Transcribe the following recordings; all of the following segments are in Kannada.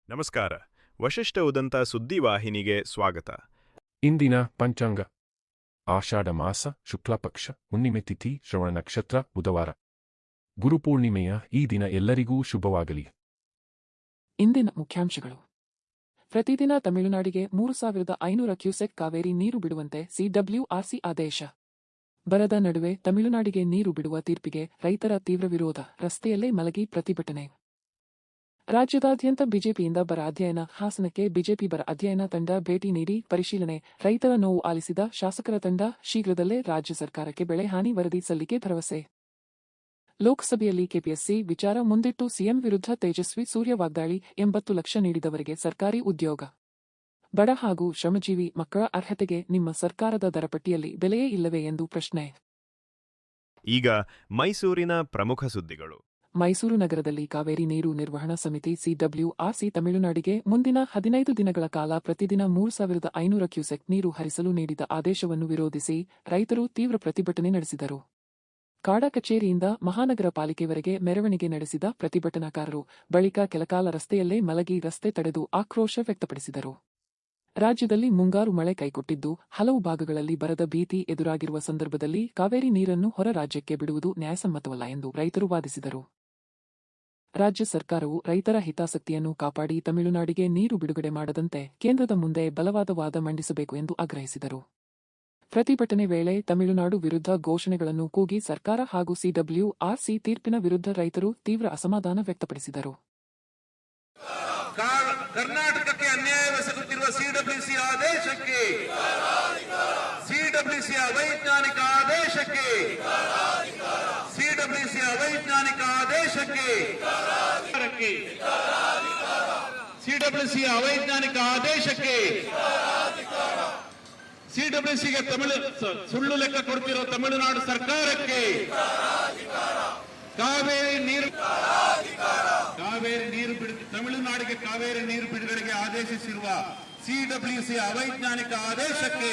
ನಮಸ್ಕಾರ. ವಶಿಷ್ಠ ಉದಂತ ಸುದ್ದಿವಾಹಿನಿಗೆ ಸ್ವಾಗತ. ಇಂದಿನ ಪಂಚಾಂಗ ಆಷಾಢ ಮಾಸ ಶುಕ್ಲಪಕ್ಷ ಹುಣ್ಣಿಮೆ ತಿಥಿ ಶ್ರವಣ ನಕ್ಷತ್ರ ಬುಧವಾರ. ಗುರುಪೂರ್ಣಿಮೆಯ ಈ ದಿನ ಎಲ್ಲರಿಗೂ ಶುಭವಾಗಲಿ. ಇಂದಿನ ಮುಖ್ಯಾಂಶಗಳು. ಪ್ರತಿದಿನ ತಮಿಳುನಾಡಿಗೆ 3,500 ಕ್ಯೂಸೆಕ್ ಕಾವೇರಿ ನೀರು ಬಿಡುವಂತೆ ಸಿಡಬ್ಲ್ಯೂಆರ್ಸಿ ಆದೇಶ. ಬರದ ನಡುವೆ ತಮಿಳುನಾಡಿಗೆ ನೀರು ಬಿಡುವ ತೀರ್ಪಿಗೆ ರೈತರ ತೀವ್ರ ವಿರೋಧ, ರಸ್ತೆಯಲ್ಲೇ ಮಲಗಿ ಪ್ರತಿಭಟನೆ. ರಾಜ್ಯದಾದ್ಯಂತ ಬಿಜೆಪಿಯಿಂದ ಬರ ಅಧ್ಯಯನ. ಹಾಸನಕ್ಕೆ ಬಿಜೆಪಿ ಬರ ಅಧ್ಯಯನ ತಂಡ ಭೇಟಿ ನೀಡಿ ಪರಿಶೀಲನೆ. ರೈತರ ನೋವು ಆಲಿಸಿದ ಶಾಸಕರ ತಂಡ. ಶೀಘ್ರದಲ್ಲೇ ರಾಜ್ಯ ಸರ್ಕಾರಕ್ಕೆ ಬೆಳೆ ಹಾನಿ ವರದಿ ಸಲ್ಲಿಕೆ ಭರವಸೆ. ಲೋಕಸಭೆಯಲ್ಲಿ ಕೆಪಿಎಸ್ಸಿ ವಿಚಾರ ಮುಂದಿಟ್ಟು ಸಿಎಂ ವಿರುದ್ಧ ತೇಜಸ್ವಿ ಸೂರ್ಯ ವಾಗ್ದಾಳಿ. 80 ಲಕ್ಷ ನೀಡಿದವರಿಗೆ ಸರ್ಕಾರಿ ಉದ್ಯೋಗ. ಬಡ ಹಾಗೂ ಶ್ರಮಜೀವಿ ಮಕ್ಕಳ ಅರ್ಹತೆಗೆ ನಿಮ್ಮ ಸರ್ಕಾರದ ದರಪಟ್ಟಿಯಲ್ಲಿ ಬೆಲೆಯೇ ಇಲ್ಲವೇ ಎಂದು ಪ್ರಶ್ನೆ. ಈಗ ಮೈಸೂರಿನ ಪ್ರಮುಖ ಸುದ್ದಿಗಳು. ಮೈಸೂರು ನಗರದಲ್ಲಿ ಕಾವೇರಿ ನೀರು ನಿರ್ವಹಣಾ ಸಮಿತಿ ಸಿಡಬ್ಲ್ಯೂಆರ್ಸಿ ತಮಿಳುನಾಡಿಗೆ ಮುಂದಿನ 15 ದಿನಗಳ ಕಾಲ ಪ್ರತಿದಿನ 3,500 ಕ್ಯೂಸೆಕ್ ನೀರು ಹರಿಸಲು ನೀಡಿದ ಆದೇಶವನ್ನು ವಿರೋಧಿಸಿ ರೈತರು ತೀವ್ರ ಪ್ರತಿಭಟನೆ ನಡೆಸಿದರು. ಕಾಡ ಕಚೇರಿಯಿಂದ ಮಹಾನಗರ ಪಾಲಿಕೆವರೆಗೆ ಮೆರವಣಿಗೆ ನಡೆಸಿದ ಪ್ರತಿಭಟನಾಕಾರರು ಬಳಿಕ ಕೆಲಕಾಲ ರಸ್ತೆಯಲ್ಲೇ ಮಲಗಿ ರಸ್ತೆ ತಡೆದು ಆಕ್ರೋಶ ವ್ಯಕ್ತಪಡಿಸಿದರು. ರಾಜ್ಯದಲ್ಲಿ ಮುಂಗಾರು ಮಳೆ ಕೈಕೊಟ್ಟಿದ್ದು ಹಲವು ಭಾಗಗಳಲ್ಲಿ ಬರದ ಭೀತಿ ಎದುರಾಗಿರುವ ಸಂದರ್ಭದಲ್ಲಿ ಕಾವೇರಿ ನೀರನ್ನು ಹೊರ ರಾಜ್ಯಕ್ಕೆ ಬಿಡುವುದು ನ್ಯಾಯಸಮ್ಮತವಲ್ಲ ಎಂದು ರೈತರು ವಾದಿಸಿದರು. ರಾಜ್ಯ ಸರ್ಕಾರವು ರೈತರ ಹಿತಾಸಕ್ತಿಯನ್ನು ಕಾಪಾಡಿ ತಮಿಳುನಾಡಿಗೆ ನೀರು ಬಿಡುಗಡೆ ಮಾಡದಂತೆ ಕೇಂದ್ರದ ಮುಂದೆ ಬಲವಾದ ವಾದ ಮಂಡಿಸಬೇಕು ಎಂದು ಆಗ್ರಹಿಸಿದರು. ಪ್ರತಿಭಟನೆ ವೇಳೆ ತಮಿಳುನಾಡು ವಿರುದ್ಧ ಘೋಷಣೆಗಳನ್ನು ಕೂಗಿ ಸರ್ಕಾರ ಹಾಗೂ ಸಿಡಬ್ಲ್ಯೂಆರ್ಸಿ ತೀರ್ಪಿನ ವಿರುದ್ಧ ರೈತರು ತೀವ್ರ ಅಸಮಾಧಾನ ವ್ಯಕ್ತಪಡಿಸಿದರು. ಕರ್ನಾಟಕಕ್ಕೆ ಅನ್ಯಾಯವೆಸಗುತ್ತಿರುವ ಸಿಡಬ್ಲ್ಯೂಸಿ ಆದೇಶಕ್ಕೆ, ಸಿಡಬ್ಲ್ಯೂಸಿ ಅವೈಜ್ಞಾನಿಕ ಆದೇಶಕ್ಕೆ, ಸಿಡಬ್ಲ್ಯೂಸಿ ಅವೈಜ್ಞಾನಿಕ ಆದೇಶಕ್ಕೆ, ಸಿಡಬ್ಲ್ಯೂಸಿ ಅವೈಜ್ಞಾನಿಕ ಆದೇಶಕ್ಕೆ, ಸಿಡಬ್ಲ್ಯೂಸಿಗೆ ಸುಳ್ಳು ಲೆಕ್ಕ ಕೊಡ್ತಿರೋ ತಮಿಳುನಾಡು ಸರ್ಕಾರಕ್ಕೆ, ತಮಿಳುನಾಡಿಗೆ ಕಾವೇರಿ ನೀರು ಬಿಡುಗಡೆಗೆ ಆದೇಶಿಸಿರುವ ಸಿಡಬ್ಲ್ಯೂಸಿ ಅವೈಜ್ಞಾನಿಕ ಆದೇಶಕ್ಕೆ,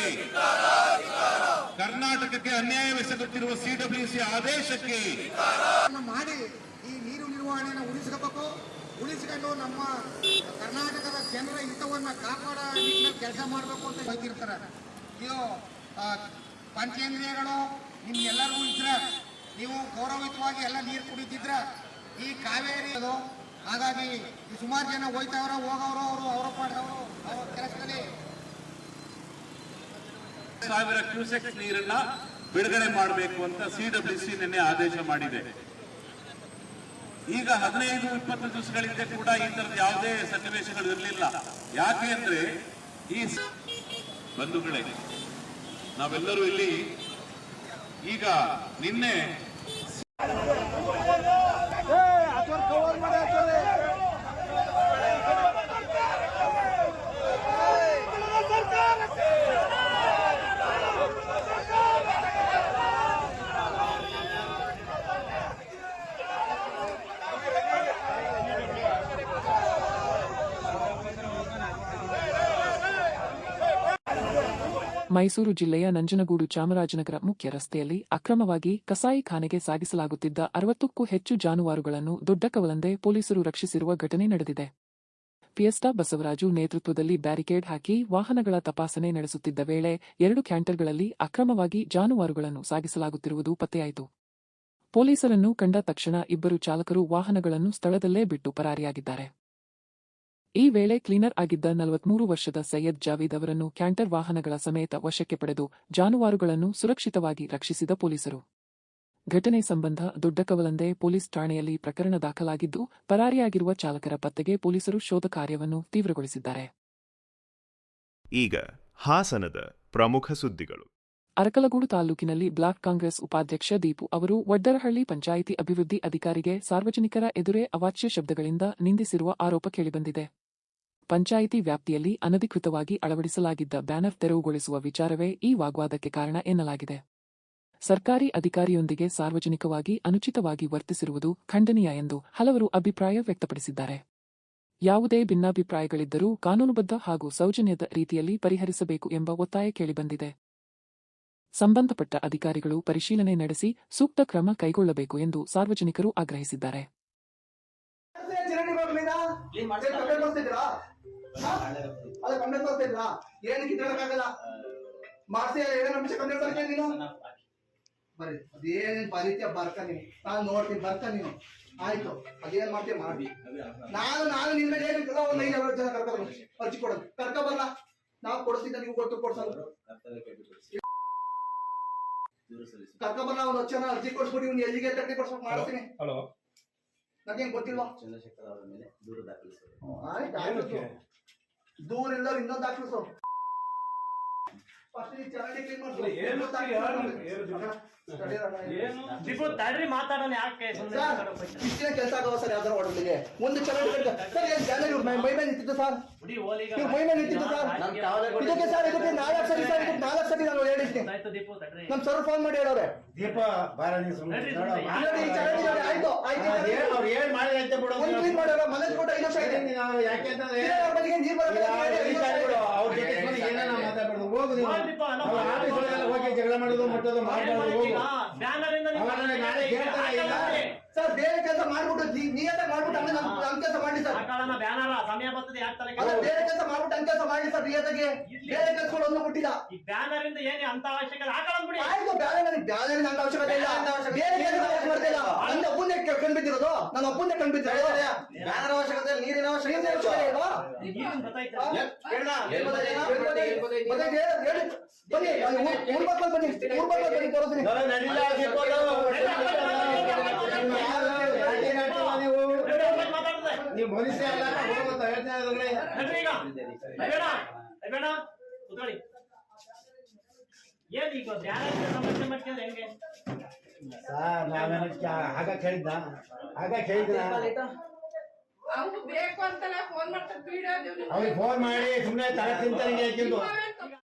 ಕರ್ನಾಟಕಕ್ಕೆ ಅನ್ಯಾಯವೆಸಗುತ್ತಿರುವ ಸಿಡಬ್ಲ್ಯೂಸಿ ಆದೇಶಕ್ಕೆ ಮಾಡಿ ಈ ನೀರು ನಿರ್ವಹಣೆಯನ್ನು ಉಳಿಸಿಕೊಂಡು ನಮ್ಮ ಕರ್ನಾಟಕದ ಜನರ ಹಿತವನ್ನು ಕಾಪಾಡ ಕೆಲಸ ಮಾಡಬೇಕು ಅಂತ ಹೇಳ್ತಿರ್ತಾರೆ. ಇದು ಪಂಚೇಂದ್ರಿಯಗಳು ನಿಮ್ಗೆಲ್ಲರಿಗೂ ಇದ್ರೆ ನೀವು ಗೌರವಯುತವಾಗಿ ಎಲ್ಲ ನೀರು ಕುಡಿತಿದ್ರ ಈ ಕಾವೇರಿ ಅದು. ಹಾಗಾಗಿ ಸುಮಾರು ಜನ ಹೋಯ್ತವ್ರ ಹೋಗವರು ಅವರ ಪಾಡವರು ಅವರ ಕೆಲಸದಲ್ಲಿ 1,000 ಕ್ಯೂಸೆಕ್ ನೀರನ್ನ ಬಿಡುಗಡೆ ಮಾಡಬೇಕು ಅಂತ ಸಿಡಬ್ಲ್ಯೂಸಿ ನಿನ್ನೆ ಆದೇಶ ಮಾಡಿದೆ. ಈಗ 15-20 ದಿವಸಗಳ ಹಿಂದೆ ಕೂಡ ಈ ತರದ ಯಾವುದೇ ಸನ್ನಿವೇಶಗಳು ಇರಲಿಲ್ಲ. ಯಾಕೆ ಅಂದ್ರೆ ಈ ಬಂಧುಗಳೇ, ನಾವೆಲ್ಲರೂ ಇಲ್ಲಿ ಈಗ ನಿನ್ನೆ ಮೈಸೂರು ಜಿಲ್ಲೆಯ ನಂಜನಗೂಡು ಚಾಮರಾಜನಗರ ಮುಖ್ಯ ರಸ್ತೆಯಲ್ಲಿ ಅಕ್ರಮವಾಗಿ ಕಸಾಯಿಖಾನೆಗೆ ಸಾಗಿಸಲಾಗುತ್ತಿದ್ದ 60ಕ್ಕೂ ಹೆಚ್ಚು ಜಾನುವಾರುಗಳನ್ನು ದೊಡ್ಡಕವಲಂದೆ ಪೊಲೀಸರು ರಕ್ಷಿಸಿರುವ ಘಟನೆ ನಡೆದಿದೆ. ಫಿಯೆಸ್ಟಾ ಬಸವರಾಜು ನೇತೃತ್ವದಲ್ಲಿ ಬ್ಯಾರಿಕೇಡ್ ಹಾಕಿ ವಾಹನಗಳ ತಪಾಸಣೆ ನಡೆಸುತ್ತಿದ್ದ ವೇಳೆ 2 ಕ್ಯಾಂಟರ್ಗಳಲ್ಲಿ ಅಕ್ರಮವಾಗಿ ಜಾನುವಾರುಗಳನ್ನು ಸಾಗಿಸಲಾಗುತ್ತಿರುವುದು ಪತ್ತೆಯಾಯಿತು. ಪೊಲೀಸರನ್ನು ಕಂಡ ತಕ್ಷಣ ಇಬ್ಬರು ಚಾಲಕರು ವಾಹನಗಳನ್ನು ಸ್ಥಳದಲ್ಲೇ ಬಿಟ್ಟು ಪರಾರಿಯಾಗಿದ್ದಾರೆ. ಈ ವೇಳೆ ಕ್ಲೀನರ್ ಆಗಿದ್ದ 43 ವರ್ಷದ ಸೈಯದ್ ಜಾವೀದ್ ಅವರನ್ನು ಕ್ಯಾಂಟರ್ ವಾಹನಗಳ ಸಮೇತ ವಶಕ್ಕೆ ಪಡೆದು ಜಾನುವಾರುಗಳನ್ನು ಸುರಕ್ಷಿತವಾಗಿ ರಕ್ಷಿಸಿದ ಪೊಲೀಸರು. ಘಟನೆ ಸಂಬಂಧ ದೊಡ್ಡಕವಲಂದೆ ಪೊಲೀಸ್ ಠಾಣೆಯಲ್ಲಿ ಪ್ರಕರಣ ದಾಖಲಾಗಿದ್ದು ಪರಾರಿಯಾಗಿರುವ ಚಾಲಕರ ಪತ್ತೆಗೆ ಪೊಲೀಸರು ಶೋಧ ಕಾರ್ಯವನ್ನು ತೀವ್ರಗೊಳಿಸಿದ್ದಾರೆ. ಈಗ ಹಾಸನದ ಪ್ರಮುಖ ಸುದ್ದಿಗಳು. ಅರಕಲಗೂಡು ತಾಲೂಕಿನಲ್ಲಿ ಬ್ಲಾಕ್ ಕಾಂಗ್ರೆಸ್ ಉಪಾಧ್ಯಕ್ಷ ದೀಪು ಅವರು ವಡ್ಡರಹಳ್ಳಿ ಪಂಚಾಯಿತಿ ಅಭಿವೃದ್ಧಿ ಅಧಿಕಾರಿಗೆ ಸಾರ್ವಜನಿಕರ ಎದುರೇ ಅವಾಚ್ಯ ಶಬ್ದಗಳಿಂದ ನಿಂದಿಸಿರುವ ಆರೋಪ ಕೇಳಿಬಂದಿದೆ. ಪಂಚಾಯಿತಿ ವ್ಯಾಪ್ತಿಯಲ್ಲಿ ಅನಧಿಕೃತವಾಗಿ ಅಳವಡಿಸಲಾಗಿದ್ದ ಬ್ಯಾನರ್ ತೆರವುಗೊಳಿಸುವ ವಿಚಾರವೇ ಈ ವಾಗ್ವಾದಕ್ಕೆ ಕಾರಣ ಎನ್ನಲಾಗಿದೆ. ಸರ್ಕಾರಿ ಅಧಿಕಾರಿಯೊಂದಿಗೆ ಸಾರ್ವಜನಿಕವಾಗಿ ಅನುಚಿತವಾಗಿ ವರ್ತಿಸಿರುವುದು ಖಂಡನೀಯ ಎಂದು ಹಲವರು ಅಭಿಪ್ರಾಯ ವ್ಯಕ್ತಪಡಿಸಿದ್ದಾರೆ. ಯಾವುದೇ ಭಿನ್ನಾಭಿಪ್ರಾಯಗಳಿದ್ದರೂ ಕಾನೂನುಬದ್ಧ ಹಾಗೂ ಸೌಜನ್ಯದ ರೀತಿಯಲ್ಲಿ ಪರಿಹರಿಸಬೇಕು ಎಂಬ ಒತ್ತಾಯ ಕೇಳಿಬಂದಿದೆ. ಸಂಬಂಧಪಟ್ಟ ಅಧಿಕಾರಿಗಳು ಪರಿಶೀಲನೆ ನಡೆಸಿ ಸೂಕ್ತ ಕ್ರಮ ಕೈಗೊಳ್ಳಬೇಕು ಎಂದು ಸಾರ್ವಜನಿಕರು ಆಗ್ರಹಿಸಿದ್ದಾರೆ. ಕಂಪ್ಲೇಂಟ್ ಮಾಡ್ತಿದ್ದೀರಾ? ಅದೇ ಕಂಪ್ಲೇಂಟ್ ಮಾಡ್ತಿದ್ದೀರಾ? ಏನಕ್ಕೆ ಇದ್ರಾಗಲ್ಲ ಮಾಡ್ಸಿ 2 ನಿಮಿಷ ಕಂಪ್ಲೇಂಟ್ ಮಾಡ್ತೀನಿ ನೀನು ಬರೀ ಅದೇನೇನು ಬರೀತೀಯ ಬರ್ಕ ನೀನು ನಾನು ನೋಡ್ತೀನಿ ಬರ್ಕ ನೀನು ಆಯ್ತು ಅದೇನ್ ಮಾಡ್ತೀಯ ಮಾಡಿ ನಾನು ನಿನ್ನ ಏನಿಲ್ಲ ಒಂದು 5 ಜನ ಕರ್ಕೊಂಡು ಅರ್ಜಿ ಕೊಡೋದು ಕರ್ಕೊಬಲ್ಲ ನಾವು ಕೊಡಿಸ್ತಿದ್ದ ನೀವು ಕೊಟ್ಟು ಕೊಡ್ಸೋದು ಕರ್ಕೊಬಲ್ಲ ಅವ್ನು 10 ಜನ ಅರ್ಜಿ ಕೊಡ್ಸ್ಬಿಟ್ಟು ಇವ್ನು ಎಲ್ಲಿಗೆ ತಟ್ಟಿ ಕೊಡ್ಸ್ಬೇಕು ಮಾಡ್ತೀನಿ ನನಗೇನು ಗೊತ್ತಿಲ್ವಾ ಚಂದ್ರಶೇಖರ್ ಅವರ ಮೇಲೆ ದೂರು ದಾಖಲಿಸೋದು ಆಯ್ತು ದೂರ ಇಲ್ಲ ಇನ್ನೊಂದು ದಾಖಲಿಸು ಫಸ್ಟ್ ಈ ಚರಂಡಿ ಕ್ಲೀನ್ ಮಾತಾಡೋಣ ಯಾಕೆ ಇಷ್ಟಿನ ಕೆಲಸ ಆಗವ ಸರ್ ಯಾವ್ದಾರ ಹೊಡೆದಿಗೆ ಒಂದು ಚರಂಡಿ ಮೈ ಮೇಲೆ ನಿಂತಿತ್ತು ಸರ್ ಇವ್ರು ಮೈ ಮೇಲೆ ನಿಂತಿತ್ತು ಸರ್ ಇದಕ್ಕೆ ಸರ್ ಇದಕ್ಕೆ 4 ಸರಿ ಸರ್ ಇದಕ್ಕೆ 4 ಸರಿ ನಾನು ಹೇಳಿದ್ದೀನಿ ನಮ್ ಸರ್ ಫೋನ್ ಮಾಡಿ ಹೇಳೋರೆ ದೀಪ ಬಾರ ಈ ಚರಂಡಿ ಆಯ್ತು ಅವ್ರು ಏನ್ ಮಾಡಿ ಅಂತ ಬಿಡೋ ಒಂದು ಕ್ಲೀನ್ ಮಾಡೋರ ಮನೆ ಕೊಟ್ಟು 5 ನಿಮಿಷ ಇದೆ ಯಾಕೆ ಅಂತಂದ್ರೆ ಅವ್ರ ಮನೆಗೆ ನೀರು ಬರೋದು ಅವ್ರ ಜೊತೆ ಏನಾರ ಮಾತಾಡ್ಬಾರ್ದು ಹೋಗು ನೀವು ಆಫೀಸ್ ಒಳಗೆಲ್ಲ ಹೋಗಿ ಜಗಳ ಮಾಡೋದು ಮಟ್ಟೋದು ಮಾಡ್ಬಾರ್ದು ಹೋಗು ನಾಳೆ ಹೇಳ್ತಾನೆ ಇಲ್ಲ ಸರ್ ಬೇರೆ ಕೆಲಸ ಮಾಡ್ಬಿಟ್ಟು ನೀಯತ್ತ ಮಾಡ್ಬಿಟ್ಟು ಹಂಗೆ ನಮ್ ಕೆಲಸ ಮಾಡಿ ಸರ್ ಸಮಯ ಬರ್ತದೆ ಅಲ್ಲ ಬೇರೆ ಕೆಲಸ ಮಾಡ್ಬಿಟ್ಟು ಹಂಗೆ ಕೆಲಸ ಮಾಡಿ ಸರ್ ನಿಯತ್ತಾಗಿ ಬೇರೆ ಕೆಲಸಗಳು ಒಂದು ಬಿಟ್ಟಿಲ್ಲ ಈ ಬ್ಯಾನರ್ ಇಂದ ಏನೇ ಅಂತ ಅವಶ್ಯಕತೆ ಹಾಕೊಳ್ಳಿ ಆಯ್ತು ಬ್ಯಾನರ್ ನಂಗೆ ಅವಶ್ಯಕತೆ ಇಲ್ಲ ಬೇರೆ ಕೆಲಸ ಮಾಡ್ತಿಲ್ಲ ನನ್ನ ಒಬ್ಬನೇ ಕಂಡ್ಬಿಟ್ಟಿರೋದು ನನ್ನ ಒಬ್ಬನೇ ಕಂಡ್ಬಿಟ್ಟಿರೋದು ಬ್ಯಾನರ್ ಅವಶ್ಯಕತೆ ನೀರಿನ ಅವಶ್ಯಕತೆ ಇಲ್ವಾ ಬನ್ನಿ ಊರ್ ಮಕ್ಕಳು ಬನ್ನಿ ತೋರಿಸ್ತೀನಿ ನೀವು ಮನುಷ್ಯ ಅಲ್ಲ ಹೇಳ್ತೀನಿ ಸರ್ ನಾವೇನ ಆಗ ಕೇಳಿದ್ದ ಅವ್ನು ಬೇಕು ಅಂತಲ್ಲ ಫೋನ್ ಮಾಡ್ತಾರೆ ಅವ್ರಿಗೆ ಫೋನ್ ಮಾಡಿ ಸುಮ್ಮನೆ ತಲೆ ತಿಂತಾನೆ ಯಾಕೆಂದು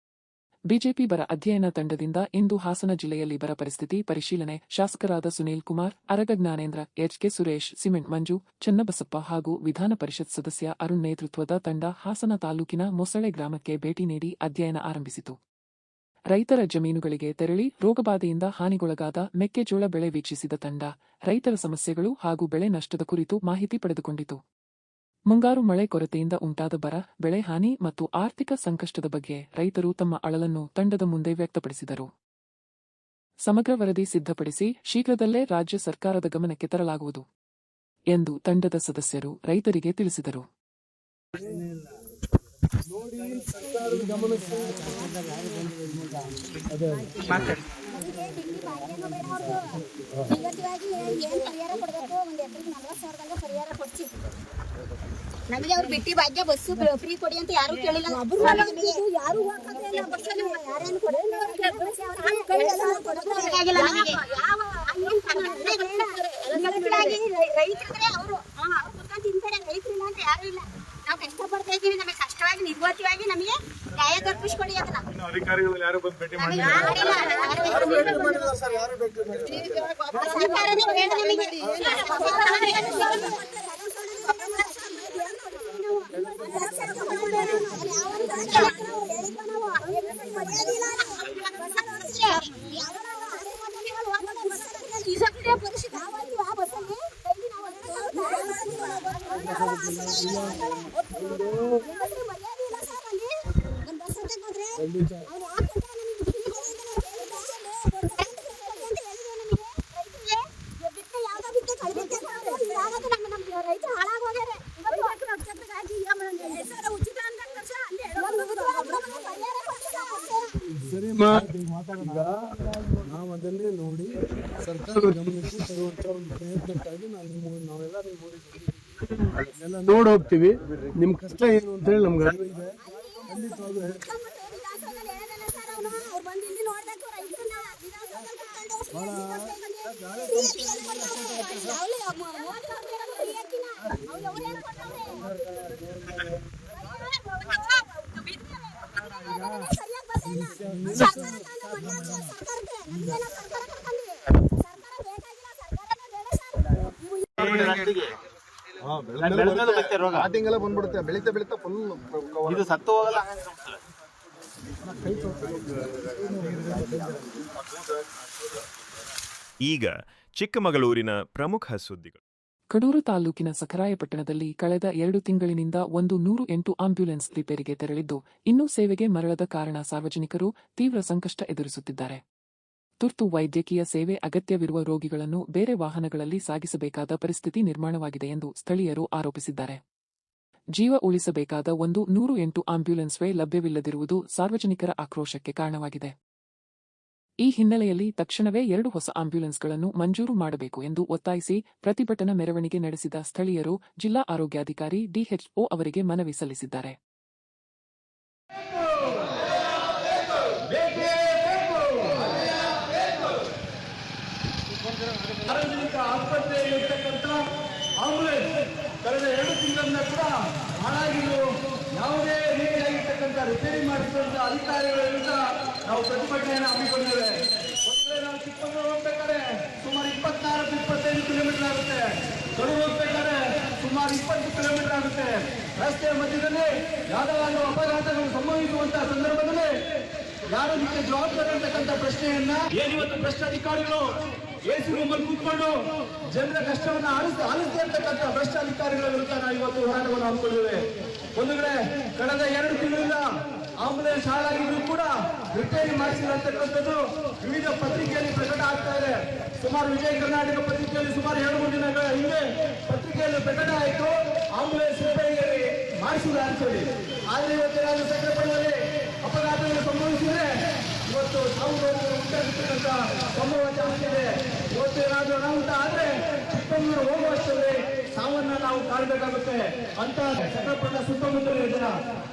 ಬಿಜೆಪಿ ಬರ ಅಧ್ಯಯನ ತಂಡದಿಂದ ಇಂದು ಹಾಸನ ಜಿಲ್ಲೆಯಲ್ಲಿ ಬರ ಪರಿಸ್ಥಿತಿ ಪರಿಶೀಲನೆ ಶಾಸಕರಾದ ಸುನೀಲ್ ಕುಮಾರ್ ಅರಗ ಜ್ಞಾನೇಂದ್ರ ಎಚ್ಕೆ ಸುರೇಶ್ ಸಿಮೆಂಟ್ ಮಂಜು ಚನ್ನಬಸಪ್ಪ ಹಾಗೂ ವಿಧಾನ ಪರಿಷತ್ ಸದಸ್ಯ ಅರುಣ್ ನೇತೃತ್ವದ ತಂಡ ಹಾಸನ ತಾಲೂಕಿನ ಮೊಸಳೆ ಗ್ರಾಮಕ್ಕೆ ಭೇಟಿ ನೀಡಿ ಅಧ್ಯಯನ ಆರಂಭಿಸಿತು. ರೈತರ ಜಮೀನುಗಳಿಗೆ ತೆರಳಿ ರೋಗಬಾಧೆಯಿಂದ ಹಾನಿಗೊಳಗಾದ ಮೆಕ್ಕೆಜೋಳ ಬೆಳೆ ವೀಕ್ಷಿಸಿದ ತಂಡ ರೈತರ ಸಮಸ್ಯೆಗಳು ಹಾಗೂ ಬೆಳೆ ನಷ್ಟದ ಕುರಿತು ಮಾಹಿತಿ ಪಡೆದುಕೊಂಡಿತು. ಮುಂಗಾರು ಮಳೆ ಕೊರತೆಯಿಂದ ಉಂಟಾದ ಬರ, ಬೆಳೆ ಹಾನಿ ಮತ್ತು ಆರ್ಥಿಕ ಸಂಕಷ್ಟದ ಬಗ್ಗೆ ರೈತರು ತಮ್ಮ ಅಳಲನ್ನು ತಂಡದ ಮುಂದೆ ವ್ಯಕ್ತಪಡಿಸಿದರು. ಸಮಗ್ರ ವರದಿ ಸಿದ್ಧಪಡಿಸಿ ಶೀಘ್ರದಲ್ಲೇ ರಾಜ್ಯ ಸರ್ಕಾರದ ಗಮನಕ್ಕೆ ತರಲಾಗುವುದು ಎಂದು ತಂಡದ ಸದಸ್ಯರು ರೈತರಿಗೆ ತಿಳಿಸಿದರು. ನಮಗೆ ಅವ್ರು ಬಿಟ್ಟಿ ಭಾಗ್ಯ ಬಸ್ಸು ಫ್ರೀ ಕೊಡಿ ಅಂತ ಯಾರು ಕೇಳಿಲ್ಲ. ಯಾರು ರೈತರಿದ್ರೆ ಅವರು ತಿಂತಾರೆ, ರೈತರಿಲ್ಲ ಅಂತ ಯಾರು ಇಲ್ಲ. ನಾವು ಕಷ್ಟಪಡ್ತಾ ಇದ್ದೀವಿ, ನಮಗೆ ಕಷ್ಟವಾಗಿ ನಿರ್ವಾತಿವಾಗಿ ನಮಗೆ ನ್ಯಾಯ ಕಲ್ಪಿಸ್ಕೊಡಿ ಅಂತ ಅಧಿಕಾರಿಗಳು ಯಾರು ಬಂದು ಭೇಟಿ ಮಾಡಿಲ್ಲ. ಸರ್ಕಾರನೇ ಬೇಡ ನಮಗೆ. ನಾವದನ್ನೇ ನೋಡಿ ಸರ್ಕಾರದ ಗಮನಕ್ಕೆ ತರುವಂತ ಒಂದು ಪ್ರಯತ್ನಕ್ಕಾಗಿ ನಾವೆಲ್ಲ ಎಲ್ಲ ನೋಡಿ ಹೋಗ್ತೀವಿ. ನಿಮ್ ಕಷ್ಟ ಏನು ಅಂತ ಹೇಳಿ ನಮ್ಗೆ ಅರಿವು ಇದೆ. ಖಂಡಿತವಾಗೂ ಸ್ಟಾರ್ಟಿಂಗ್ ಬಂದ್ಬಿಡುತ್ತೆ, ಬೆಳೀತಾ ಬೆಳೀತಾ ಫುಲ್ ಇದು ಸತ್ತು ಹೋಗಲ್ಲ. ಈಗ ಚಿಕ್ಕಮಗಳೂರಿನ ಪ್ರಮುಖ ಸುದ್ದಿಗಳು. ಕಡೂರು ತಾಲೂಕಿನ ಸಖರಾಯಪಟ್ಟಣದಲ್ಲಿ ಕಳೆದ 2 ತಿಂಗಳಿನಿಂದ 108 ಆಂಬ್ಯುಲೆನ್ಸ್ ರಿಪೇರಿಗೆ ತೆರಳಿದ್ದು ಇನ್ನೂ ಸೇವೆಗೆ ಮರಳದ ಕಾರಣ ಸಾರ್ವಜನಿಕರು ತೀವ್ರ ಸಂಕಷ್ಟ ಎದುರಿಸುತ್ತಿದ್ದಾರೆ. ತುರ್ತು ವೈದ್ಯಕೀಯ ಸೇವೆ ಅಗತ್ಯವಿರುವ ರೋಗಿಗಳನ್ನು ಬೇರೆ ವಾಹನಗಳಲ್ಲಿ ಸಾಗಿಸಬೇಕಾದ ಪರಿಸ್ಥಿತಿ ನಿರ್ಮಾಣವಾಗಿದೆ ಎಂದು ಸ್ಥಳೀಯರು ಆರೋಪಿಸಿದ್ದಾರೆ. ಜೀವ ಉಳಿಸಬೇಕಾದ 108 ಆಂಬ್ಯುಲೆನ್ಸ್ವೇ ಲಭ್ಯವಿಲ್ಲದಿರುವುದು ಸಾರ್ವಜನಿಕರ ಆಕ್ರೋಶಕ್ಕೆ ಕಾರಣವಾಗಿದೆ. ಈ ಹಿನ್ನೆಲೆಯಲ್ಲಿ ತಕ್ಷಣವೇ 2 ಹೊಸ ಆಂಬ್ಯುಲೆನ್ಸ್ಗಳನ್ನು ಮಂಜೂರು ಮಾಡಬೇಕು ಎಂದು ಒತ್ತಾಯಿಸಿ ಪ್ರತಿಭಟನಾ ಮೆರವಣಿಗೆ ನಡೆಸಿದ ಸ್ಥಳೀಯರು ಜಿಲ್ಲಾ ಆರೋಗ್ಯಾಧಿಕಾರಿ ಡಿಎಚ್ಒ ಅವರಿಗೆ ಮನವಿ ಸಲ್ಲಿಸಿದ್ದಾರೆ. ಸಾರ್ವಜನಿಕ ಆಸ್ಪತ್ರೆಯಲ್ಲಿರ್ತಕ್ಕಂಥ ಆಂಬುಲೆನ್ಸ್ ಕಳೆದ 2 ತಿಂಗಳಿಂದ ಕೂಡ ಹಾಳಾಗಿದ್ದು ಯಾವುದೇ ರೀತಿಯಾಗಿರ್ತಕ್ಕಂಥ ರಿಪೇರಿ ಮಾಡಿಸುವಂತ ಅಧಿಕಾರಿಗಳ ವಿರುದ್ಧ ನಾವು ಪ್ರತಿಭಟನೆಯನ್ನು ಹಮ್ಮಿಕೊಂಡಿದ್ದೇವೆ. ಒಂದು ವೇಳೆ ನಾವು ಚಿಕ್ಕಮಗಳೂರು ಹೋಗ್ಬೇಕಾದ್ರೆ ಸುಮಾರು 24-25 ಕಿಲೋಮೀಟರ್ ಆಗುತ್ತೆ. ಕಡೂರು ಹೋಗ್ಬೇಕಾದ್ರೆ ಸುಮಾರು 20 ಕಿಲೋಮೀಟರ್ ಆಗುತ್ತೆ. ರಸ್ತೆಯ ಮಧ್ಯದಲ್ಲಿ ಯಾವುದಾದ್ರೂ ಅಪಘಾತಗಳು ಸಂಭವಿಸುವಂತಹ ಸಂದರ್ಭದಲ್ಲಿ ಯಾರು ಇದಕ್ಕೆ ಜವಾಬ್ದಾರಿ ಅಂತಕ್ಕಂಥ ಪ್ರಶ್ನೆಯನ್ನ ಏನಿವತ್ತು ಭ್ರಷ್ಟ ಅಧಿಕಾರಿಗಳು ಎಸಿ ರೂಮಲ್ಲಿ ಕೂತ್ಕೊಂಡು ಜನರ ಕಷ್ಟವನ್ನ ಆಲಿಸ್ತಾ ಇರ್ತಕ್ಕಂಥ ಭ್ರಷ್ಟ ಅಧಿಕಾರಿಗಳ ವಿರುದ್ಧ ನಾವು ಇವತ್ತು ಹೋರಾಟವನ್ನು ಹಮ್ಮಿಕೊಂಡಿದ್ದೇವೆ. ಒಂದು ಕಡೆ ಕಳೆದ 2 ತಿಂಗಳಿಂದ ಆಂಬುಲೆನ್ಸ್ ಹಾಳಾಗಿದ್ರು ಕೂಡ ರಿಪೇರಿ ಮಾಡಿಸಿರ್ತಕ್ಕಂಥದ್ದು ವಿವಿಧ ಪತ್ರಿಕೆಯಲ್ಲಿ ಪ್ರಕಟ ಆಗ್ತಾ ಇದೆ. ಸುಮಾರು ವಿಜಯ ಕರ್ನಾಟಕ ಪತ್ರಿಕೆಯಲ್ಲಿ ಸುಮಾರು 2-3 ದಿನಗಳ ಹಿಂದೆ ಪತ್ರಿಕೆಯಲ್ಲಿ ಪ್ರಕಟ ಆಯಿತು ಆಂಬುಲೆನ್ಸ್ ರಿಪೇರಿ ಮಾಡಿಸಿದ ಅಂತೇಳಿ. ಆದ್ರೆ ಇವತ್ತೇನಾದ್ರೂ ಸಕ್ರೆಪಡೆಯಲ್ಲಿ ಅಪಘಾತಗಳು ಸಂಭವಿಸಿದ್ರೆ ಇವತ್ತು ಸಾವು ಉಂಟಾಗಿರ್ತಕ್ಕಂಥ ಸಂಭವ ಜಾಸ್ತಿ ಇದೆ. ಇವತ್ತೇನಾದ್ರೂ ಅನಾಹುತ ಆದ್ರೆ ಚಿಕ್ಕಮಗಳೂರು ಹೋಗುವಷ್ಟರಲ್ಲಿ ಸಾವನ್ನ ನಾವು ಕಾಣಬೇಕಾಗುತ್ತೆ ಅಂತ ಸಕ್ರೆಪಟ್ಟಣ ಸುತ್ತಮುತ್ತಲಿನ ಜನ.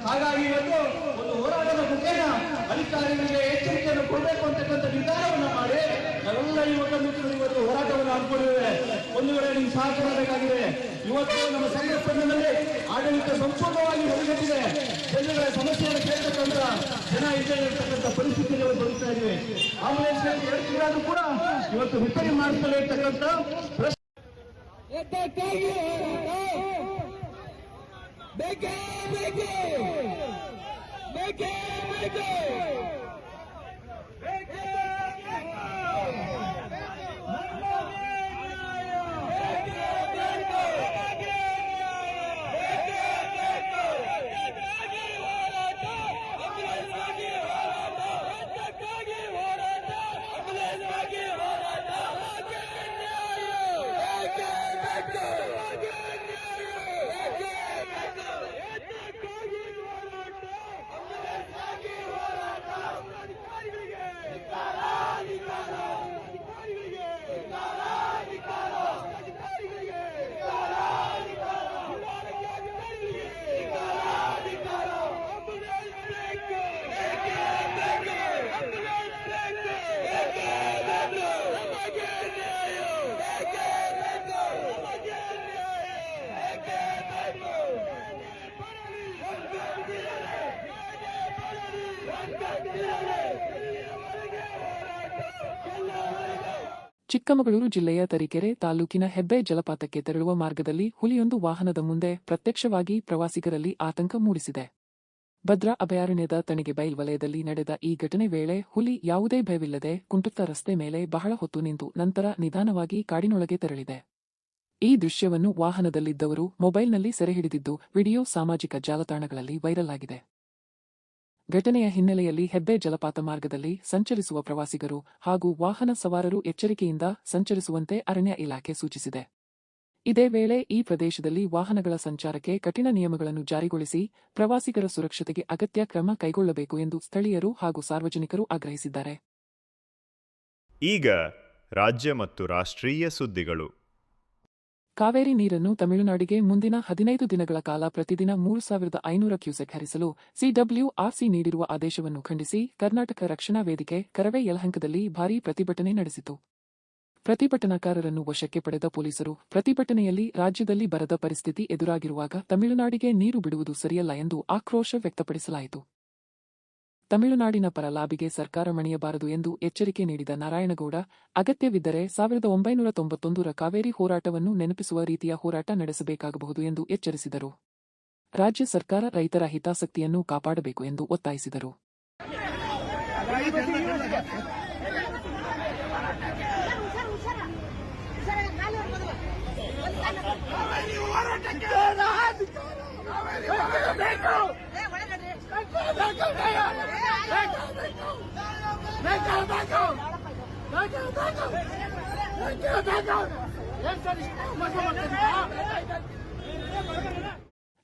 ಹಾಗಾಗಿ ಇವತ್ತು ಒಂದು ಹೋರಾಟದ ಮುಖೇನ ಅಧಿಕಾರಿಗಳಿಗೆ ಎಚ್ಚರಿಕೆಯನ್ನು ಕೊಡಬೇಕು ಅಂತಕ್ಕಂಥ ನಿರ್ಧಾರವನ್ನು ಮಾಡಿ ನಾವೆಲ್ಲ ಇವತ್ತು ಹೋರಾಟವನ್ನು ಹಮ್ಮಿಕೊಂಡಿದ್ದೇವೆ. ಒಂದು ವೇಳೆ ನೀವು ಸಹಕಾರ ಬೇಕಾಗಿದೆ. ಇವತ್ತು ನಮ್ಮ ಸಂಘಟನೆಯಲ್ಲಿ ಆಡಳಿತ ಸಂಪೂರ್ಣವಾಗಿ ಹೊರಗಟ್ಟಿದೆ. ಜನಗಳ ಸಮಸ್ಯೆಯನ್ನು ಕೇಳ್ತಕ್ಕಂಥ ಜನ ಇದ್ದೇ ಇರ್ತಕ್ಕಂಥ ಪರಿಸ್ಥಿತಿಯಲ್ಲಿ ಬದುಕ್ತಾ ಇದ್ದೀವಿ. ಆಂಬುಲೆನ್ಸ್ 2 ತಿಂಗಳಾದ್ರೂ ಕೂಡ ಇವತ್ತು ರಿಪೇರಿ ಮಾಡಿಸಲೇ ಇರ್ತಕ್ಕಂಥ ಚಿಕ್ಕಮಗಳೂರು ಜಿಲ್ಲೆಯ ತರೀಕೆರೆ ತಾಲೂಕಿನ ಹೆಬ್ಬೆ ಜಲಪಾತಕ್ಕೆ ತೆರಳುವ ಮಾರ್ಗದಲ್ಲಿ ಹುಲಿಯೊಂದು ವಾಹನದ ಮುಂದೆ ಪ್ರತ್ಯಕ್ಷವಾಗಿ ಪ್ರವಾಸಿಗರಲ್ಲಿ ಆತಂಕ ಮೂಡಿಸಿದೆ. ಭದ್ರಾ ಅಭಯಾರಣ್ಯದ ತಣಿಗೆಬೈಲ್ ವಲಯದಲ್ಲಿ ನಡೆದ ಈ ಘಟನೆ ವೇಳೆ ಹುಲಿ ಯಾವುದೇ ಭಯವಿಲ್ಲದೆ ಕುಂಟುತ್ತಾ ರಸ್ತೆ ಮೇಲೆ ಬಹಳ ಹೊತ್ತು ನಿಂತು ನಂತರ ನಿಧಾನವಾಗಿ ಕಾಡಿನೊಳಗೆ ತೆರಳಿದೆ. ಈ ದೃಶ್ಯವನ್ನು ವಾಹನದಲ್ಲಿದ್ದವರು ಮೊಬೈಲ್ನಲ್ಲಿ ಸೆರೆಹಿಡಿದಿದ್ದು ವಿಡಿಯೋ ಸಾಮಾಜಿಕ ಜಾಲತಾಣಗಳಲ್ಲಿ ವೈರಲ್ ಆಗಿದೆ. ಘಟನೆಯ ಹಿನ್ನೆಲೆಯಲ್ಲಿ ಹೆಬ್ಬೆ ಜಲಪಾತ ಮಾರ್ಗದಲ್ಲಿ ಸಂಚರಿಸುವ ಪ್ರವಾಸಿಗರು ಹಾಗೂ ವಾಹನ ಸವಾರರು ಎಚ್ಚರಿಕೆಯಿಂದ ಸಂಚರಿಸುವಂತೆ ಅರಣ್ಯ ಇಲಾಖೆ ಸೂಚಿಸಿದೆ. ಇದೇ ವೇಳೆ ಈ ಪ್ರದೇಶದಲ್ಲಿ ವಾಹನಗಳ ಸಂಚಾರಕ್ಕೆ ಕಠಿಣ ನಿಯಮಗಳನ್ನು ಜಾರಿಗೊಳಿಸಿ ಪ್ರವಾಸಿಗರ ಸುರಕ್ಷತೆಗೆ ಅಗತ್ಯ ಕ್ರಮ ಕೈಗೊಳ್ಳಬೇಕು ಎಂದು ಸ್ಥಳೀಯರು ಹಾಗೂ ಸಾರ್ವಜನಿಕರು ಆಗ್ರಹಿಸಿದ್ದಾರೆ. ಈಗ ರಾಜ್ಯ ಮತ್ತು ರಾಷ್ಟ್ರೀಯ ಸುದ್ದಿಗಳು. ಕಾವೇರಿ ನೀರನ್ನು ತಮಿಳುನಾಡಿಗೆ ಮುಂದಿನ 15 ದಿನಗಳ ಕಾಲ ಪ್ರತಿದಿನ 3,500 ಕ್ಯೂಸೆಕ್ ಹರಿಸಲು ಸಿಡಬ್ಲ್ಯೂಆರ್ಸಿ ನೀಡಿರುವ ಆದೇಶವನ್ನು ಖಂಡಿಸಿ ಕರ್ನಾಟಕ ರಕ್ಷಣಾ ವೇದಿಕೆ ಕರವೇ ಯಲಹಂಕದಲ್ಲಿ ಭಾರೀ ಪ್ರತಿಭಟನೆ ನಡೆಸಿತು. ಪ್ರತಿಭಟನಾಕಾರರನ್ನು ವಶಕ್ಕೆ ಪಡೆದ ಪೊಲೀಸರು ಪ್ರತಿಭಟನೆಯಲ್ಲಿ ರಾಜ್ಯದಲ್ಲಿ ಬರದ ಪರಿಸ್ಥಿತಿ ಎದುರಾಗಿರುವಾಗ ತಮಿಳುನಾಡಿಗೆ ನೀರು ಬಿಡುವುದು ಸರಿಯಲ್ಲ ಎಂದು ಆಕ್ರೋಶ ವ್ಯಕ್ತಪಡಿಸಲಾಯಿತು. ತಮಿಳುನಾಡಿನ ಪರ ಲಾಬಿಗೆ ಸರ್ಕಾರ ಮಣಿಯಬಾರದು ಎಂದು ಎಚ್ಚರಿಕೆ ನೀಡಿದ ನಾರಾಯಣಗೌಡ, ಅಗತ್ಯವಿದ್ದರೆ 1991ರ ಕಾವೇರಿ ಹೋರಾಟವನ್ನು ನೆನಪಿಸುವ ರೀತಿಯ ಹೋರಾಟ ನಡೆಸಬೇಕಾಗಬಹುದು ಎಂದು ಎಚ್ಚರಿಸಿದರು. ರಾಜ್ಯ ಸರ್ಕಾರ ರೈತರ ಹಿತಾಸಕ್ತಿಯನ್ನು ಕಾಪಾಡಬೇಕು ಎಂದು ಒತ್ತಾಯಿಸಿದರು.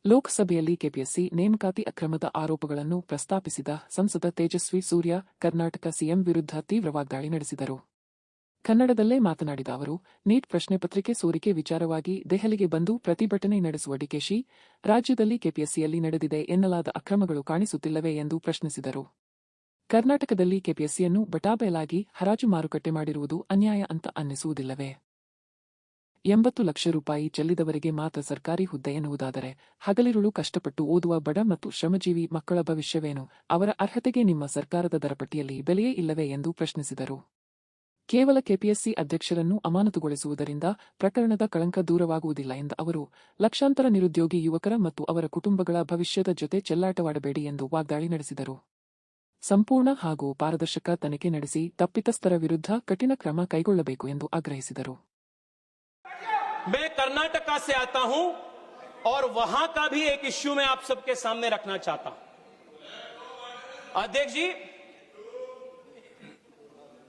ಲೋಕಸಭೆಯಲ್ಲಿ ಕೆಪಿಎಸ್ಸಿ ನೇಮಕಾತಿ ಅಕ್ರಮದ ಆರೋಪಗಳನ್ನು ಪ್ರಸ್ತಾಪಿಸಿದ ಸಂಸದ ತೇಜಸ್ವಿ ಸೂರ್ಯ ಕರ್ನಾಟಕ ಸಿಎಂ ವಿರುದ್ಧ ತೀವ್ರ ವಾಗ್ದಾಳಿ ನಡೆಸಿದರು. ಕನ್ನಡದಲ್ಲೇ ಮಾತನಾಡಿದ ಅವರು, ನೀಟ್ ಪ್ರಶ್ನೆ ಪತ್ರಿಕೆ ಸೋರಿಕೆ ವಿಚಾರವಾಗಿ ದೆಹಲಿಗೆ ಬಂದು ಪ್ರತಿಭಟನೆ ನಡೆಸುವ ಡಿಕೆಶಿ, ರಾಜ್ಯದಲ್ಲಿ ಕೆಪಿಎಸ್ಸಿಯಲ್ಲಿ ನಡೆದಿದೆ ಎನ್ನಲಾದ ಅಕ್ರಮಗಳು ಕಾಣಿಸುತ್ತಿಲ್ಲವೇ ಎಂದು ಪ್ರಶ್ನಿಸಿದರು. ಕರ್ನಾಟಕದಲ್ಲಿ ಕೆಪಿಎಸ್ಸಿಯನ್ನು ಬಟಾಬಯಲಾಗಿ ಹರಾಜು ಮಾರುಕಟ್ಟೆ ಮಾಡಿರುವುದು ಅನ್ಯಾಯ ಅಂತ ಅನ್ನಿಸುವುದಿಲ್ಲವೇ? 80 ಲಕ್ಷ ರೂಪಾಯಿ ಚೆಲ್ಲಿದವರಿಗೆ ಮಾತ್ರ ಸರ್ಕಾರಿ ಹುದ್ದೆ ಎನ್ನುವುದಾದರೆ ಹಗಲಿರುಳು ಕಷ್ಟಪಟ್ಟು ಓದುವ ಬಡ ಮತ್ತು ಶ್ರಮಜೀವಿ ಮಕ್ಕಳ ಭವಿಷ್ಯವೇನು? ಅವರ ಅರ್ಹತೆಗೆ ನಿಮ್ಮ ಸರ್ಕಾರದ ದರಪಟ್ಟಿಯಲ್ಲಿ ಬೆಲೆಯೇ ಇಲ್ಲವೇ ಎಂದು ಪ್ರಶ್ನಿಸಿದರು. ಕೇವಲ ಕೆಪಿಎಸ್ಸಿ ಅಧ್ಯಕ್ಷರನ್ನು ಅಮಾನತುಗೊಳಿಸುವುದರಿಂದ ಪ್ರಕರಣದ ಕಳಂಕ ದೂರವಾಗುವುದಿಲ್ಲ ಎಂದ ಅವರು, ಲಕ್ಷಾಂತರ ನಿರುದ್ಯೋಗಿ ಯುವಕರ ಮತ್ತು ಅವರ ಕುಟುಂಬಗಳ ಭವಿಷ್ಯದ ಜೊತೆ ಚೆಲ್ಲಾಟವಾಡಬೇಡಿ ಎಂದು ವಾಗ್ದಾಳಿ ನಡೆಸಿದರು. ಸಂಪೂರ್ಣ ಹಾಗೂ ಪಾರದರ್ಶಕ ತನಿಖೆ ನಡೆಸಿ ತಪ್ಪಿತಸ್ಥರ ವಿರುದ್ಧ ಕಠಿಣ ಕ್ರಮ ಕೈಗೊಳ್ಳಬೇಕು ಎಂದು ಆಗ್ರಹಿಸಿದರು. मैं कर्नाटका से आता हूं और वहां का भी एक इश्यू मैं आप सबके सामने रखना चाहता हूं. अध्यक्ष जी,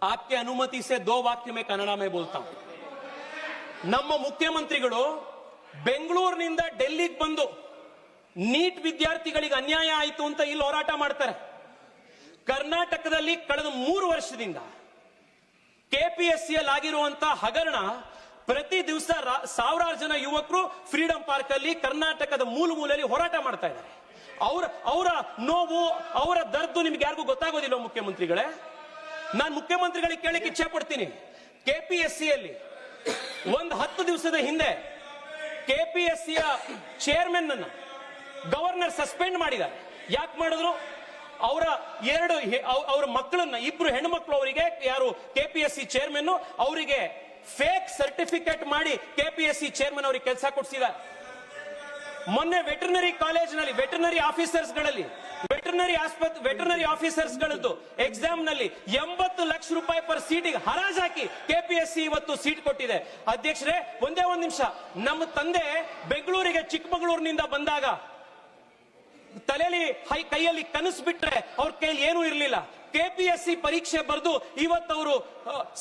आपके अनुमति से 2 वाक्य मैं कन्नड़ में बोलता हूं. ನಮ್ಮ ಮುಖ್ಯಮಂತ್ರಿಗಳು ಬೆಂಗಳೂರಿನಿಂದ ಡೆಲ್ಲಿಗೆ ಬಂದು ನೀಟ್ ವಿದ್ಯಾರ್ಥಿಗಳಿಗೆ ಅನ್ಯಾಯ ಆಯಿತು ಅಂತ ಇಲ್ಲಿ ಹೋರಾಟ ಮಾಡ್ತಾರೆ. ಕರ್ನಾಟಕದಲ್ಲಿ ಕಳೆದ 3 ವರ್ಷದಿಂದ ಕೆಪಿಎಸ್ಸಿಯಲ್ಲಿ ಆಗಿರುವಂತಹ ಹಗರಣ, ಪ್ರತಿ ದಿವಸ ಸಾವಿರಾರು ಜನ ಯುವಕರು ಫ್ರೀಡಂ ಪಾರ್ಕ್ ಅಲ್ಲಿ ಕರ್ನಾಟಕದ ಮೂಲೆಯಲ್ಲಿ ಹೋರಾಟ ಮಾಡ್ತಾ ಇದ್ದಾರೆ. ಅವರ ನೋವು, ಅವರ ದರ್ದು ನಿಮ್ಗೆ ಯಾರಿಗೂ ಗೊತ್ತಾಗೋದಿಲ್ಲ ಮುಖ್ಯಮಂತ್ರಿಗಳೇ. ನಾನು ಮುಖ್ಯಮಂತ್ರಿಗಳಿಗೆ ಕೇಳಲಿಕ್ಕೆ ಇಚ್ಛೆ ಪಡ್ತೀನಿ, ಕೆಪಿಎಸ್ಸಿಯಲ್ಲಿ ಒಂದು 10 ದಿವಸದ ಹಿಂದೆ ಕೆಪಿಎಸ್ಸಿಯ ಚೇರ್ಮನ್ ಅನ್ನ ಗವರ್ನರ್ ಸಸ್ಪೆಂಡ್ ಮಾಡಿದ್ದಾರೆ. ಯಾಕೆ ಮಾಡಿದ್ರು? ಅವರ ಮಕ್ಕಳನ್ನ, 2 ಹೆಣ್ಣು ಮಕ್ಕಳು, ಅವರಿಗೆ ಯಾರು ಕೆಪಿಎಸ್ಸಿ ಚೇರ್ಮನ್ ಅವರಿಗೆ ಫೇಕ್ ಸರ್ಟಿಫಿಕೇಟ್ ಮಾಡಿ ಕೆಪಿಎಸ್ಸಿ ಚೇರ್ಮನ್ ಅವರಿಗೆ ಕೆಲಸ ಕೊಡಿಸಿದ್ದಾರೆ. ಮೊನ್ನೆ ವೆಟರ್ನರಿ ಕಾಲೇಜಿನಲ್ಲಿ ವೆಟರ್ನರಿ ಆಫೀಸರ್ಸ್ ಗಳದ್ದು ಎಕ್ಸಾಮ್ ನಲ್ಲಿ 80 ಲಕ್ಷ ರೂಪಾಯಿ ಪರ್ ಸೀಟಿಗೆ ಹರಾಜ್ ಹಾಕಿ ಕೆಪಿಎಸ್ಸಿ ಇವತ್ತು ಸೀಟ್ ಕೊಟ್ಟಿದೆ. ಅಧ್ಯಕ್ಷರೇ, ಒಂದೇ ಒಂದು ನಿಮಿಷ. ನಮ್ಮ ತಂದೆ ಬೆಂಗಳೂರಿಗೆ ಚಿಕ್ಕಮಗಳೂರಿನಿಂದ ಬಂದಾಗ ತಲೆಯಲ್ಲಿ ಕೈಯಲ್ಲಿ ಕನಸು ಬಿಟ್ರೆ ಅವ್ರ ಕೈಯಲ್ಲಿ ಏನೂ ಇರಲಿಲ್ಲ. ಕೆಪಿಎಸ್ಸಿ ಪರೀಕ್ಷೆ ಬರೆದು ಇವತ್ತವರು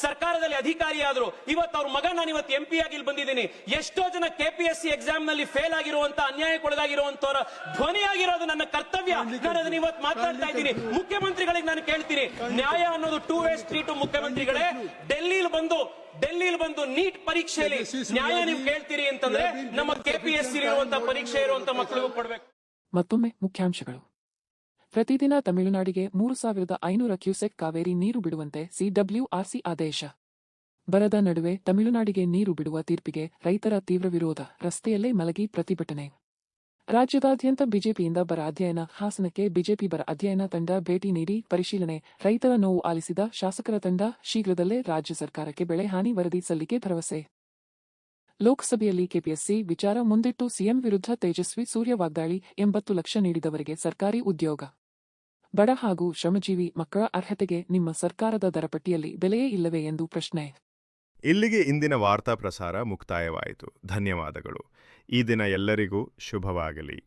ಸರ್ಕಾರದಲ್ಲಿ ಅಧಿಕಾರಿ ಆದ್ರು. ಇವತ್ತು ಅವ್ರ ಮಗ, ನಾನು ಇವತ್ತು MP ಆಗಿ ಇಲ್ಲಿ ಬಂದಿದ್ದೀನಿ. ಎಷ್ಟೋ ಜನ ಕೆಪಿಎಸ್ಸಿ ಎಕ್ಸಾಮ್ ನಲ್ಲಿ ಫೇಲ್ ಆಗಿರುವಂತ, ಅನ್ಯಾಯಕ್ಕೊಳಗಾಗಿರುವಂತವರ ಧ್ವನಿಯಾಗಿರೋದು ನನ್ನ ಕರ್ತವ್ಯ. ನಾನು ಅದನ್ನ ಇವತ್ತು ಮಾತಾಡ್ತಾ ಇದ್ದೀನಿ. ಮುಖ್ಯಮಂತ್ರಿಗಳಿಗೆ ನಾನು ಕೇಳ್ತೀನಿ, ನ್ಯಾಯ ಅನ್ನೋದು 2 ವೇ ಸ್ಟ್ರೀಟ್. ಮುಖ್ಯಮಂತ್ರಿಗಳೇ, ಡೆಲ್ಲಿಲಿ ಬಂದು ನೀಟ್ ಪರೀಕ್ಷೆಯಲ್ಲಿ ನ್ಯಾಯ ನೀವು ಕೇಳ್ತೀರಿ ಅಂತಂದ್ರೆ ನಮ್ಮ ಕೆಪಿಎಸ್ಸಿ ಇರುವಂತಹ ಪರೀಕ್ಷೆ ಇರುವಂತ ಮಕ್ಕಳಿಗೂ ಕೊಡ್ಬೇಕು. ಮತ್ತೊಮ್ಮೆ ಮುಖ್ಯಾಂಶಗಳು. ಪ್ರತಿದಿನ ತಮಿಳುನಾಡಿಗೆ 3,500 ಕ್ಯೂಸೆಕ್ ಕಾವೇರಿ ನೀರು ಬಿಡುವಂತೆ CWRC ಆದೇಶ. ಬರದ ನಡುವೆ ತಮಿಳುನಾಡಿಗೆ ನೀರು ಬಿಡುವ ತೀರ್ಪಿಗೆ ರೈತರ ತೀವ್ರ ವಿರೋಧ, ರಸ್ತೆಯಲ್ಲೇ ಮಲಗಿ ಪ್ರತಿಭಟನೆ. ರಾಜ್ಯದಾದ್ಯಂತ ಬಿಜೆಪಿಯಿಂದ ಬರ ಅಧ್ಯಯನ. ಹಾಸನಕ್ಕೆ ಬಿಜೆಪಿ ಬರ ಅಧ್ಯಯನ ತಂಡ ಭೇಟಿ ನೀಡಿ ಪರಿಶೀಲನೆ. ರೈತರ ನೋವು ಆಲಿಸಿದ ಶಾಸಕರ ತಂಡ. ಶೀಘ್ರದಲ್ಲೇ ರಾಜ್ಯ ಸರ್ಕಾರಕ್ಕೆ ಬೆಳೆ ಹಾನಿ ವರದಿ ಸಲ್ಲಿಕೆ ಭರವಸೆ. ಲೋಕಸಭೆಯಲ್ಲಿ ಕೆಪಿಎಸ್ಸಿ ವಿಚಾರ ಮುಂದಿಟ್ಟು ಸಿಎಂ ವಿರುದ್ಧ ತೇಜಸ್ವಿ ಸೂರ್ಯ ವಾಗ್ದಾಳಿ. 80 ಲಕ್ಷ ನೀಡಿದವರಿಗೆ ಸರ್ಕಾರಿ ಉದ್ಯೋಗ. ಬಡ ಹಾಗೂ ಶ್ರಮಜೀವಿ ಮಕ್ಕಳ ಅರ್ಹತೆಗೆ ನಿಮ್ಮ ಸರ್ಕಾರದ ದರಪಟ್ಟಿಯಲ್ಲಿ ಬೆಲೆಯೇ ಇಲ್ಲವೇ ಎಂದು ಪ್ರಶ್ನೆ. ಇಲ್ಲಿಗೆ ಇಂದಿನ ವಾರ್ತಾ ಪ್ರಸಾರ ಮುಕ್ತಾಯವಾಯಿತು. ಧನ್ಯವಾದಗಳು. ಈ ದಿನ ಎಲ್ಲರಿಗೂ ಶುಭವಾಗಲಿ.